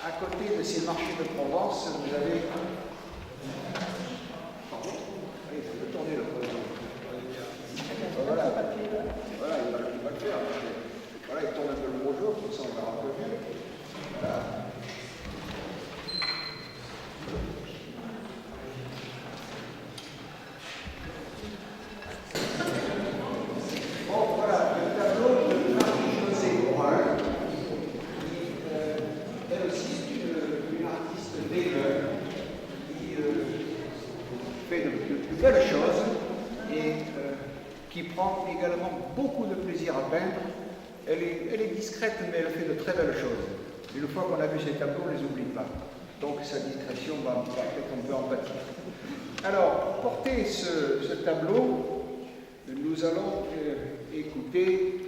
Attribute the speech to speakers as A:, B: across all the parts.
A: à côté de ces marchés de Provence, vous avez... Pardon? Allez, je peux tourner le projet. Voilà, voilà, il va le faire. Voilà, il tourne un peu le bonjour, comme ça on verra un peu mieux. Voilà. Bon, voilà, le tableau de Marie-Josée Brun, qui elle aussi est une artiste végan, qui fait de plus belles choses et qui prend également beaucoup de plaisir à peindre. Elle est discrète, mais elle fait de très belles choses. Une fois qu'on a vu ses tableaux, on ne les oublie pas. Donc sa discrétion va peut-être un peu en pâtir. Alors, pour porter ce tableau, nous allons écouter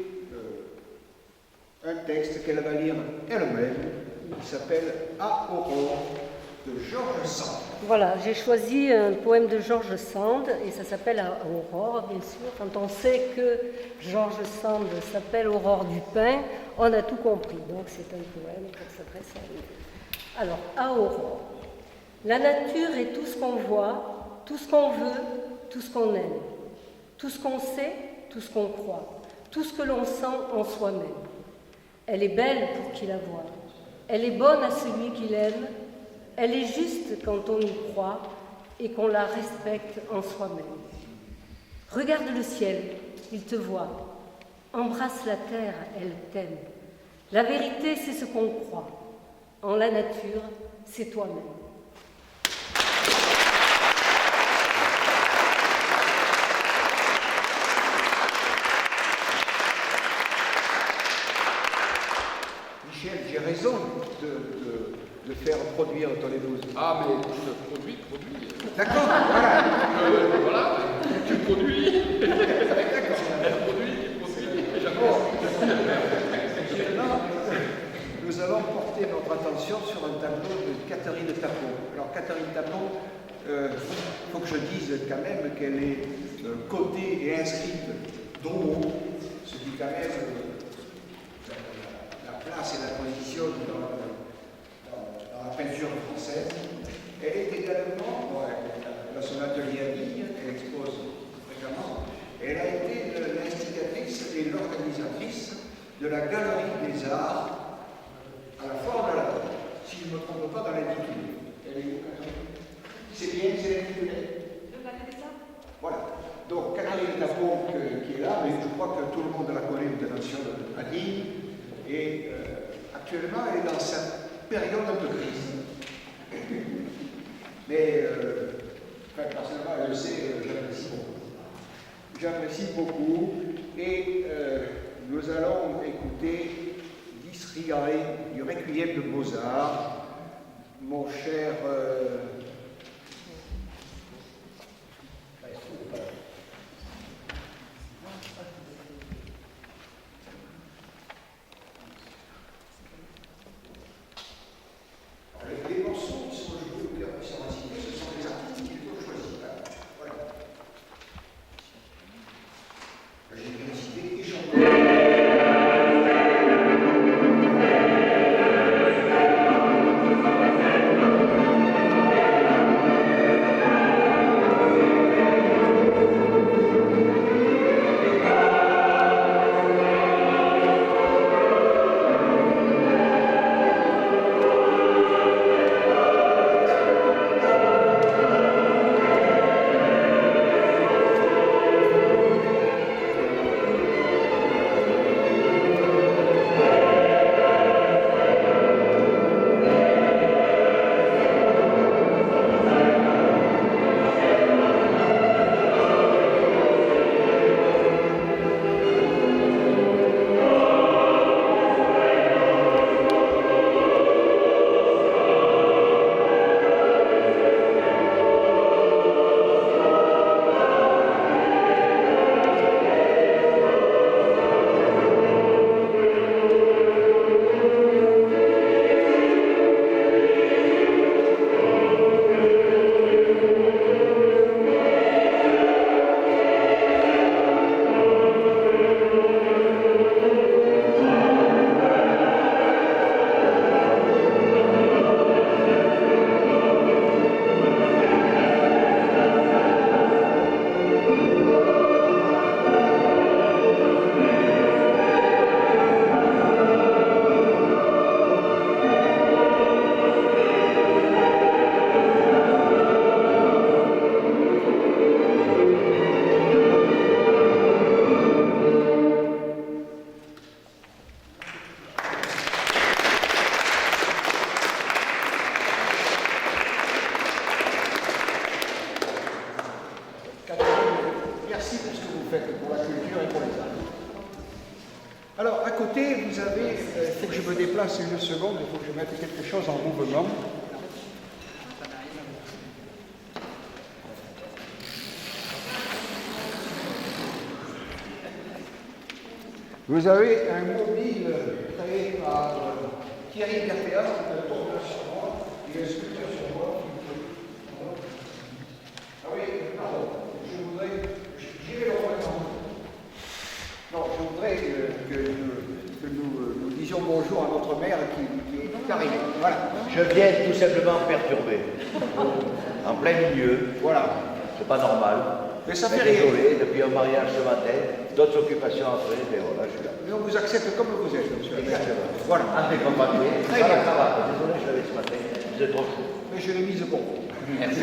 A: un texte qu'elle va lire elle-même, qui s'appelle À Aurore, de George Sand.
B: Voilà, j'ai choisi un poème de George Sand et ça s'appelle À Aurore, bien sûr. Quand on sait que George Sand s'appelle Aurore du Pin, on a tout compris. Donc c'est un poème qui s'adresse à lui. Alors, À Aurore. La nature est tout ce qu'on voit, tout ce qu'on veut, tout ce qu'on aime, tout ce qu'on sait, tout ce qu'on croit, tout ce que l'on sent en soi-même. Elle est belle pour qui la voit. Elle est bonne à celui qui l'aime. Elle est juste quand on y croit et qu'on la respecte en soi-même. Regarde le ciel, il te voit. Embrasse la terre, elle t'aime. La vérité, c'est ce qu'on croit. En la nature, c'est toi-même.
A: Michel, j'ai raison de faire produire Tolède.
C: Ah, mais je produis.
A: D'accord, voilà.
C: Voilà, tu produis.
A: D'accord.
C: Elle produit, et j'apprends.
A: Maintenant, nous allons porter notre attention sur un tableau de Catherine Tapon. Alors, Catherine Tapon, il faut que je dise quand même qu'elle est cotée et inscrite d'Aumont, ce qui quand même la place et la positionne dans la peinture française. Elle est également, elle a son atelier à Vigne, elle expose fréquemment. Elle a été l'instigatrice et l'organisatrice de la Galerie des Arts à la Foire de la Porte, si je ne me trompe pas dans l'intitulé. Elle est où, Catherine? C'est bien, c'est l'intitulé.
D: Le Palais des Arts.
A: Voilà. Donc, Catherine Tapon qui est là, mais je crois que tout le monde la connaît maintenant sur à Digne. Et actuellement, elle est dans sa période un peu crise. Mais, personnellement, elle le sait, j'apprécie beaucoup. J'apprécie beaucoup. Et nous allons écouter Disriae du Requiem de Mozart. Mon cher... les morceaux qui sont joués au cœur sur la cité, ce sont les artistes qui les ont choisis. Voilà. J'ai bien cité et chanté.
D: déplace une seconde, il faut que je mette quelque chose en mouvement. Vous avez un mobile créé par Thierry Berthéas, qui est un tourneur sur moi, et un sculpteur sur moi. Ah oui, pardon, je voudrais. J'irai le remettre. Non, je voudrais que nous disions bonjour à notre mère qui est arrivée. Voilà.
E: Je viens tout simplement perturber. En plein milieu.
D: Voilà.
E: C'est pas normal.
D: Mais ça fait rien.
E: Désolé, depuis un mariage ce matin, d'autres occupations après, mais voilà, je suis là.
D: Mais on vous accepte comme vous êtes, monsieur.
E: Exactement.
D: Voilà.
E: Avec mon papier,
D: Très
E: dans
D: bien.
E: la cravate. Désolé, je l'avais ce matin, vous êtes trop chaud.
D: Mais je l'ai mise pour vous.
E: Merci.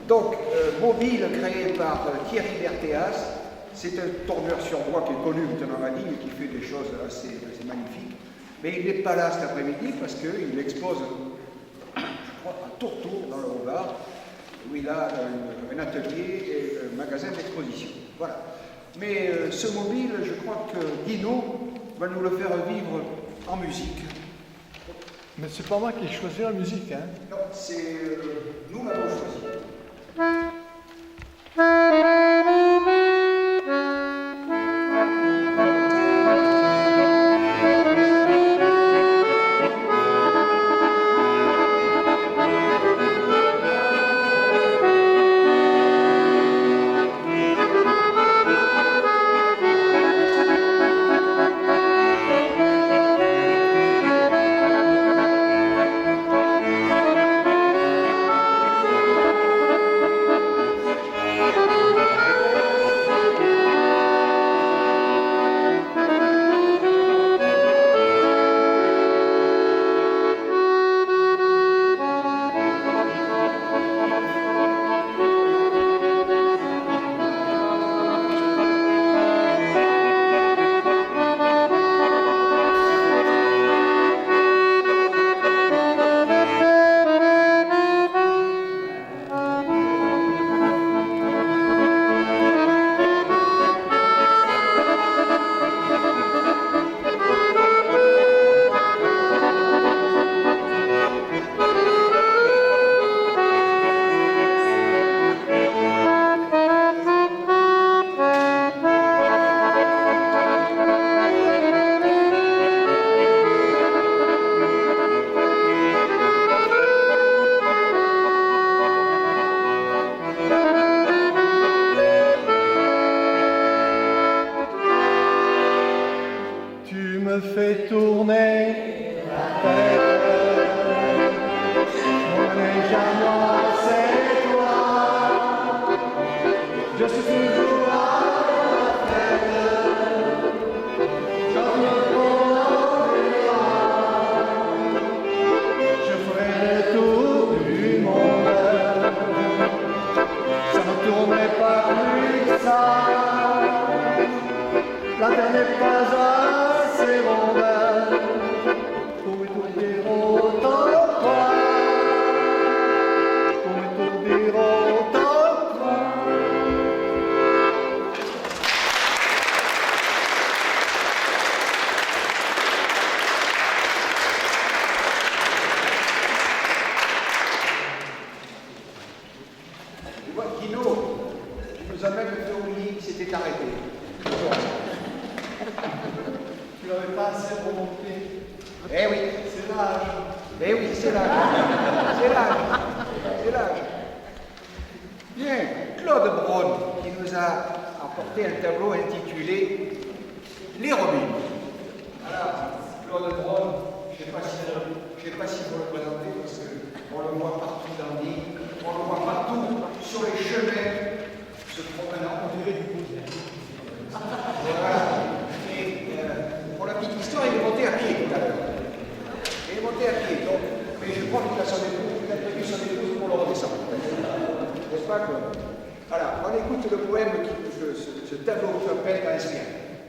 D: Donc, mobile créé par Thierry Berthéas, c'est un tourneur sur bois qui est connu maintenant à Lille et qui fait des choses assez magnifiques. Mais il n'est pas là cet après-midi parce qu'il expose, je crois, à Tourtour, dans le Haut-Var, où il a un atelier et un magasin d'exposition. Voilà. Mais ce mobile, je crois que Dino va nous le faire vivre en musique.
F: Mais c'est pas moi qui ai choisi la musique, hein.
D: Non, c'est nous l'avons choisi.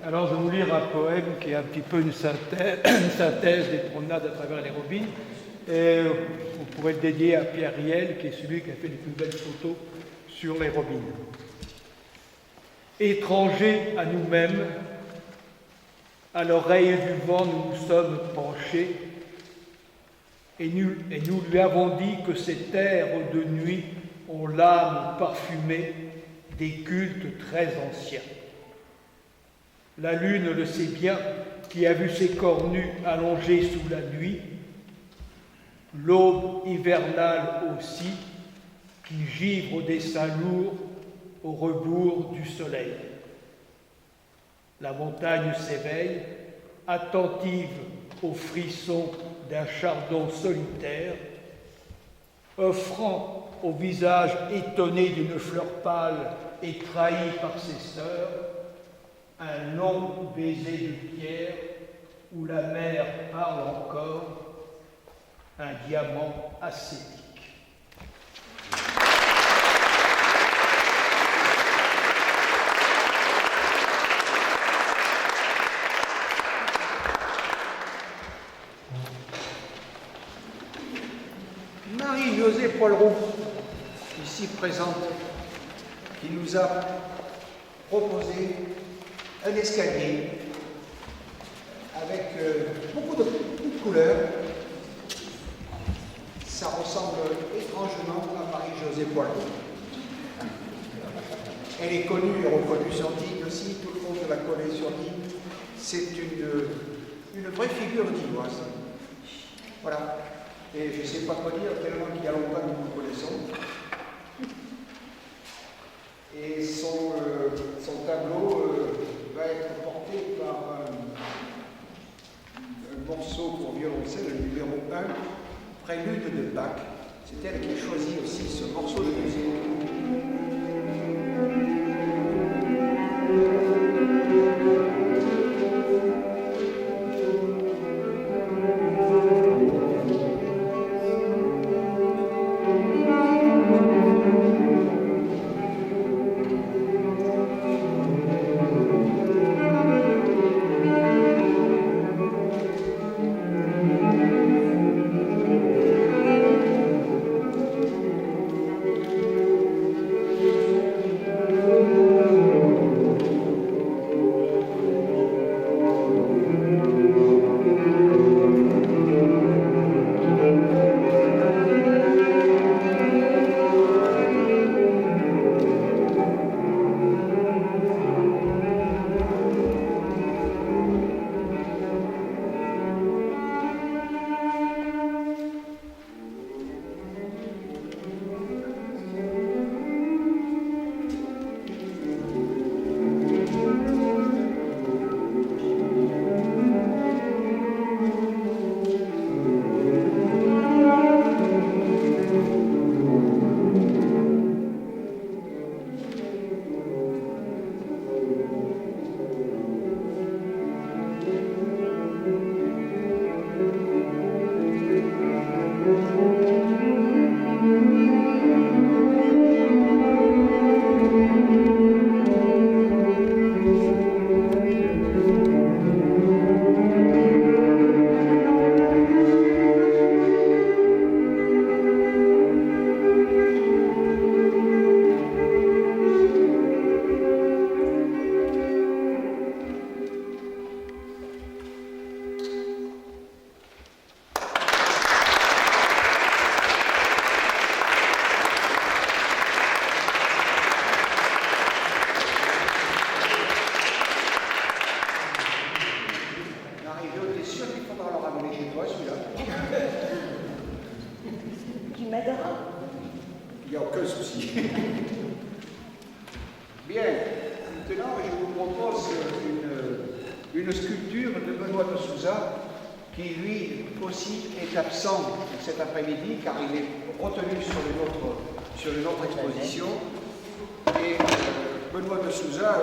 F: Alors, je vais vous lire un poème qui est un petit peu une synthèse des promenades à travers les robines. Et vous pourrez le dédier à Pierre Riel, qui est celui qui a fait les plus belles photos sur les robines. Étrangers à nous-mêmes, À l'oreille du vent, nous nous sommes penchés et nous lui avons dit que ces terres de nuit ont l'âme parfumée des cultes très anciens. La lune le sait bien, qui a vu ses corps nus allongés sous la nuit, l'aube hivernale aussi, qui givre des seins lourds au rebours du soleil. La montagne s'éveille, attentive aux frissons d'un chardon solitaire, offrant au visage étonné d'une fleur pâle et trahie par ses sœurs, un long baiser de pierre où la mer parle encore, un diamant ascétique.
D: Marie-Josée Poilroux, ici présente, qui nous a proposé un escalier avec beaucoup de couleurs. Ça ressemble étrangement à Marie-Josée Poilroux. Elle est connue et reconnue sur Digne aussi, tout le monde la connaît sur Digne. C'est une vraie figure dinoise. Voilà. Et je ne sais pas quoi dire, tellement qu'il y a longtemps que nous nous connaissons. Et son tableau va être porté par un morceau pour violoncelle, le numéro 1, Prélude de Bach. C'est elle qui a choisi aussi ce morceau de musique. Il n'y a aucun souci. Bien, maintenant je vous propose une sculpture de Benoît de Souza qui lui aussi est absent cet après-midi car il est retenu sur une autre exposition. Et Benoît de Souza,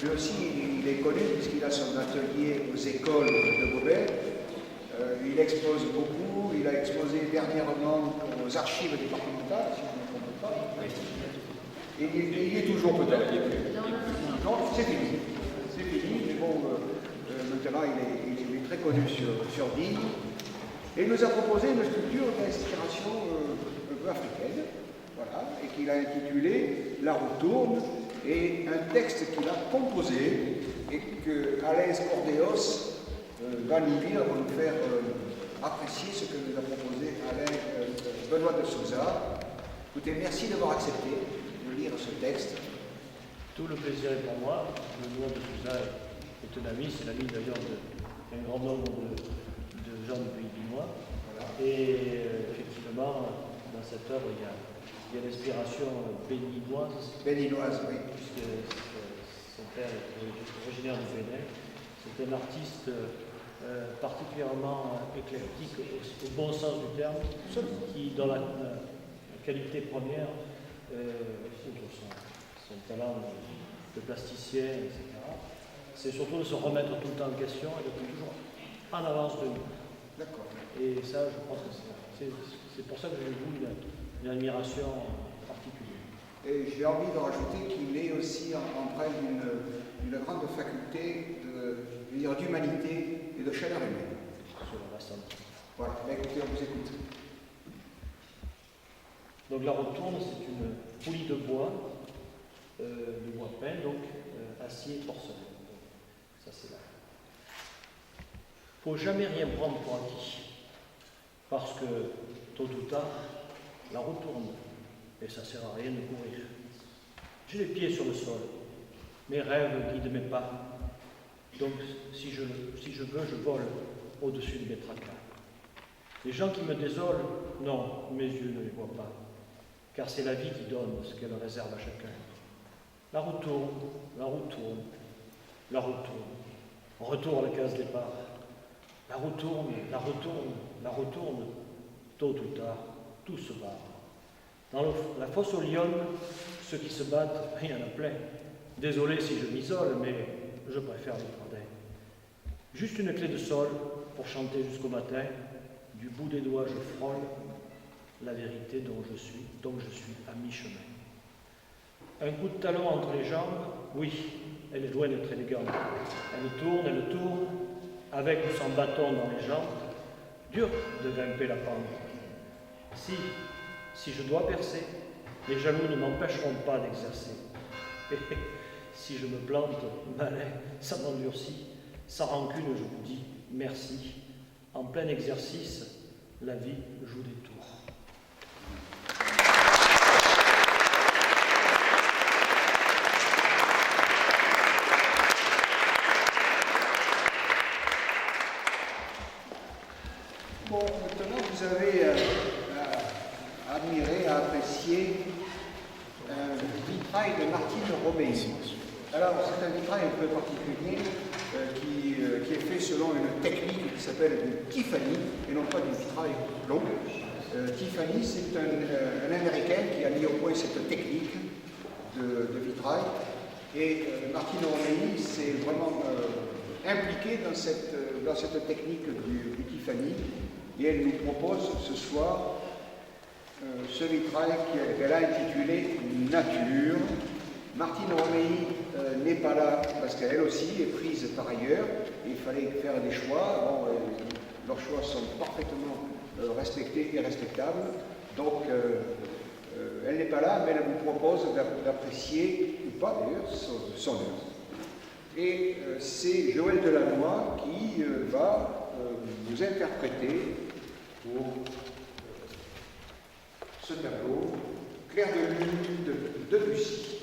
D: lui aussi, il est connu puisqu'il a son atelier aux écoles de Beauvais. Il expose beaucoup, il a exposé dernièrement aux archives départementales, si je ne me trompe pas. Et il est toujours peut-être. Non, c'est fini. C'est fini, mais bon, maintenant il est très connu sur Digne. Et il nous a proposé une sculpture d'inspiration un peu africaine, voilà, et qu'il a intitulée La roue tourne. et un texte qu'il a composé et que Alain Cordeos va nous lire, va nous faire apprécier ce que nous a proposé Alain Benoît de Souza. Écoutez, merci d'avoir accepté de lire ce texte.
G: Tout le plaisir est pour moi. Benoît de Souza est un ami, c'est l'ami d'ailleurs d'un grand nombre de gens du pays binois.
D: Voilà.
G: Et effectivement, dans cette œuvre, il y a l'inspiration béninoise.
D: Béninoise, oui.
G: Puisque son père est originaire du Bénin. C'est un artiste particulièrement éclectique au bon sens du terme, qui, dans la qualité première, outre son talent de plasticien, etc., c'est surtout de se remettre tout le temps en question et d'être toujours en avance de nous.
D: D'accord.
G: Et ça, je pense que c'est pour ça que j'ai eu une admiration particulière.
D: Et j'ai envie de rajouter qu'il est aussi empreint d'une grande faculté d'humanité et de chaleur humaine.
G: Sur le reste.
D: Voilà, écoutez, on vous écoute.
G: Donc la retourne, c'est une poulie de bois peint, donc acier et porcelaine. Donc, ça c'est là. Il ne faut jamais rien prendre pour acquis, parce que tôt ou tard, la roue tourne, et ça ne sert à rien de courir. J'ai les pieds sur le sol, mes rêves guident mes pas, donc si je veux, je vole au-dessus de mes tracas. Les gens qui me désolent, non, mes yeux ne les voient pas, car c'est la vie qui donne ce qu'elle réserve à chacun. La roue tourne, la roue tourne, la roue tourne. On retourne à la case départ. La roue tourne, la roue tourne, la roue tourne. Tôt ou tard, tout se barre. Dans la fosse aux lionnes, ceux qui se battent, il y en a plein. Désolé si je m'isole, mais je préfère les gradins. Juste une clé de sol pour chanter jusqu'au matin. Du bout des doigts, je frôle la vérité dont je suis à mi-chemin. Un coup de talon entre les jambes, oui, elle est loin d'être élégante. Elle tourne, avec ou sans bâton dans les jambes. Dur de grimper la pente. Si je dois percer, les jaloux ne m'empêcheront pas d'exercer. Et si je me plante, malin, ça m'endurcit. Sans rancune, je vous dis merci. En plein exercice, la vie joue des tours.
D: Bon, maintenant vous avez admiré, apprécié un vitrail de Martine Roméi. Alors c'est un vitrail un peu particulier qui est fait selon une technique qui s'appelle du Tiffany et non pas du vitrail long. Tiffany, c'est un Américain qui a mis au point cette technique de vitrail et Martine Roméi s'est vraiment impliquée dans cette technique du Tiffany. Et elle nous propose ce soir ce vitrail qu'elle a intitulé Nature. Martine Roméi n'est pas là parce qu'elle aussi est prise par ailleurs. Il fallait faire des choix. Bon, leurs choix sont parfaitement respectés et respectables. Donc, elle n'est pas là, mais elle vous propose d'apprécier, ou pas d'ailleurs, son œuvre. Et c'est Joël Delannoy qui va nous interpréter pour ce tableau Clair de lune de Debussy.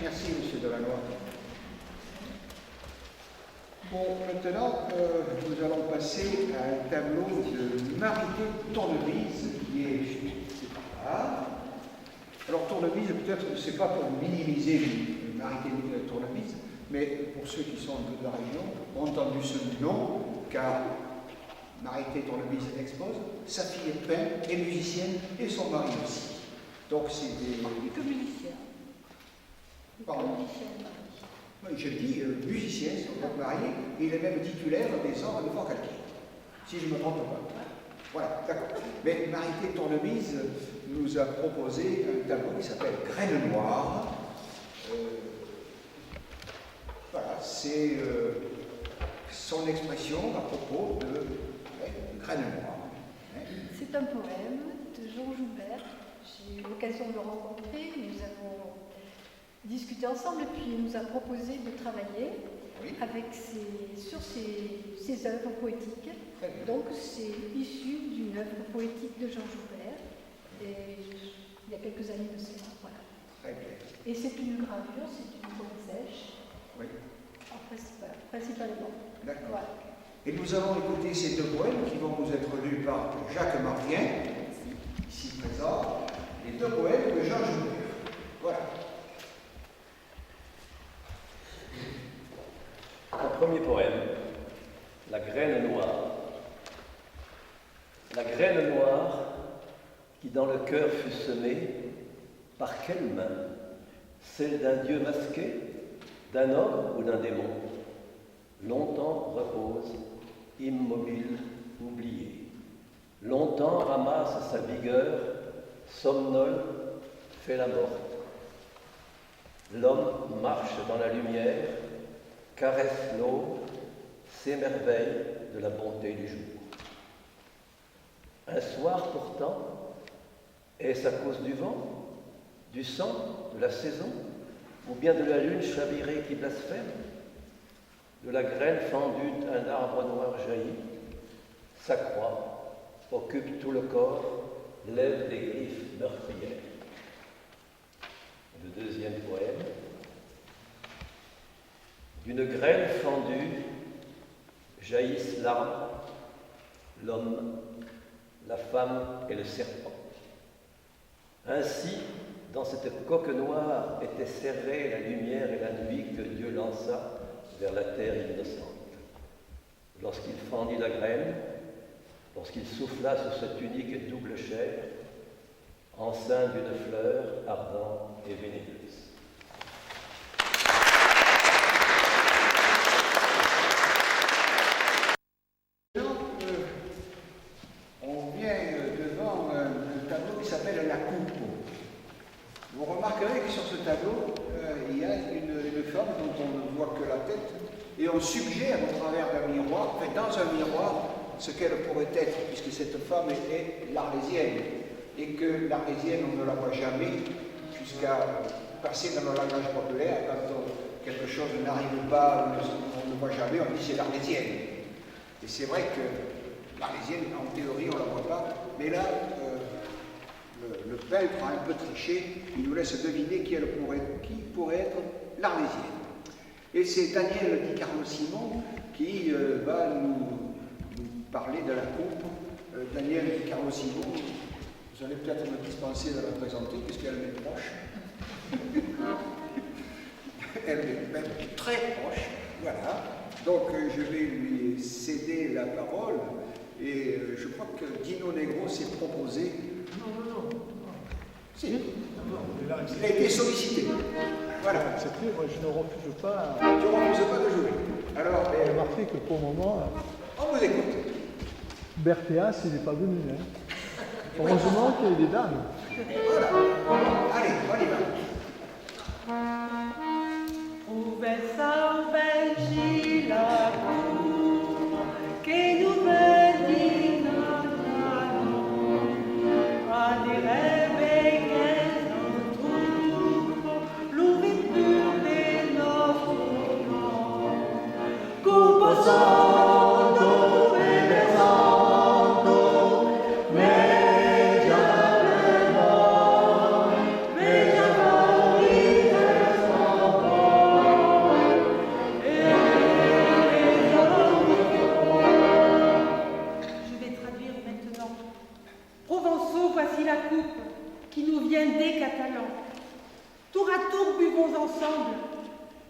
D: Merci, Monsieur Delannoy. Bon, maintenant, nous allons passer à un tableau de Marité Tournevis qui est par là. Alors, Tournevis, peut-être, c'est pas pour minimiser Marité Tournevis, mais pour ceux qui sont un peu de la région, ont entendu ce nom, car Marité Tournevis expose, sa fille est peintre et musicienne, et son mari aussi. Donc, c'est des.
B: Que musicien.
D: Pardon.
B: Musicien.
D: Oui, je dis musicien, c'est donc marié, et il est même titulaire des ordres de Forcalquier, si je ne me trompe pas. Voilà, d'accord. Mais Marité Tournevis nous a proposé un tableau qui s'appelle Graine Noire. Voilà, c'est son expression à propos de Graine Noire.
H: C'est un poème de Jean Joubert. J'ai eu l'occasion de le rencontrer. Nous avons discuté ensemble et puis il nous a proposé de travailler avec sur ses œuvres poétiques. Donc c'est issu d'une œuvre poétique de Jean Joubert et il y a quelques années de cela. Voilà.
D: Très bien.
H: Et c'est une gravure, c'est une pomme sèche.
D: Oui.
H: Principalement.
D: D'accord.
H: Voilà.
D: Et nous allons écouter ces deux poèmes qui vont nous être lus par Jacques Marien, ici présent, les deux poèmes de Jean Joubert. Voilà.
I: Un premier poème, La graine noire. La graine noire qui dans le cœur fut semée, par quelle main? Celle d'un dieu masqué, d'un homme ou d'un démon? Longtemps repose, immobile, oublié. Longtemps ramasse sa vigueur, somnole, fait la morte. L'homme marche dans la lumière, caresse l'eau, s'émerveille de la bonté du jour. Un soir pourtant, est-ce à cause du vent, du sang, de la saison, ou bien de la lune chavirée qui blasphème? De la graine fendue d'un arbre noir jaillit, sa croix occupe tout le corps, lève des griffes meurtrières. Le deuxième poème. D'une graine fendue jaillissent l'arbre, l'homme, la femme et le serpent. Ainsi, dans cette coque noire était serrée la lumière et la nuit que Dieu lança vers la terre innocente. Lorsqu'il fendit la graine, lorsqu'il souffla sur cette unique et double chair, enceinte d'une fleur ardente et vénéneuse.
D: On vient devant un tableau qui s'appelle La Coupe. Vous remarquerez que sur ce tableau, il y a une femme dont on ne voit que la tête, et on suggère au travers d'un miroir, enfin dans un miroir, ce qu'elle pourrait être, puisque cette femme est l'Arlésienne, et que l'Arlésienne, on ne la voit jamais, jusqu'à passer dans le langage populaire, quand quelque chose n'arrive pas, on ne le voit jamais, on dit c'est l'Arlésienne. Et c'est vrai que l'Arlésienne, en théorie, on ne la voit pas, mais là, le peintre a un peu triché, il nous laisse deviner qui pourrait être l'Arlésienne. Et c'est Daniel Di Carlo Simon qui va nous parler de la coupe. Daniel Di Carlo Simon, vous allez peut-être me dispenser de la présenter puisqu'elle m'est proche. Elle est même très proche, voilà. Donc je vais lui céder la parole et je crois que Dino Negro s'est proposé. Non. Si. Il a été sollicité. Voilà.
F: Moi, je ne refuse pas.
D: Tu ne refuses pas de jouer. Alors,
F: Remarquez que pour le moment,
D: on vous écoute.
F: Berthéas, il n'est pas venu. Hein. Heureusement qu'il y a des dames.
D: Voilà. Allez, on y va.
J: Que nous bendiga a des rêves et l'ouverture de notre cœur, composando et versando, mais jamais,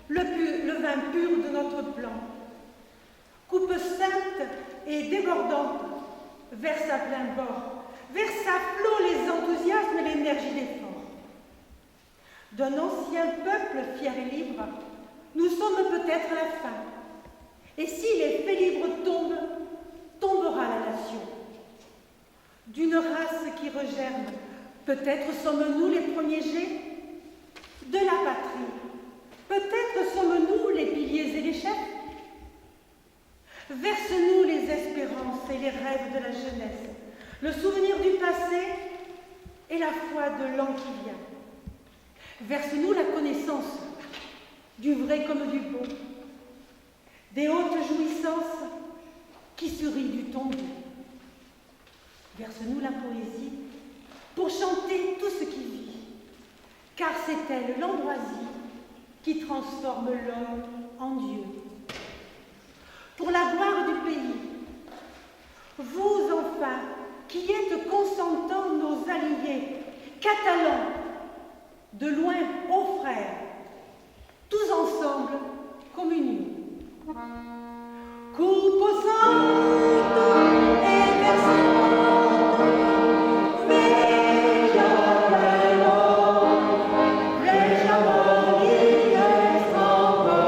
J: le vin pur de notre plan. Coupe sainte et débordante, verse à plein bord, verse à flot les enthousiasmes et l'énergie d'effort. D'un ancien peuple fier et libre, nous sommes peut-être à la fin. Et si les faits libres tombent, tombera la nation. D'une race qui regerme, peut-être sommes-nous les premiers jets de la patrie. Peut-être sommes-nous les piliers et les chefs. Verse-nous les espérances et les rêves de la jeunesse, le souvenir du passé et la foi de l'an qui vient. Verse-nous la connaissance du vrai comme du beau, des hautes jouissances qui se rient du tombeau. Verse-nous la poésie pour chanter tout ce qui vit, car c'est elle l'ambroisie qui transforme l'homme en Dieu. Pour la gloire du pays, vous enfin, qui êtes consentants nos alliés, catalans, de loin aux frères, tous ensemble, communion. Coupe santo et versando, bella bello, regia molie sango,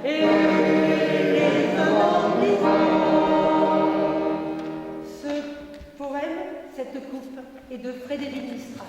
J: et les anoblisants. Ce poème, cette coupe, est de Frédéric Mistral.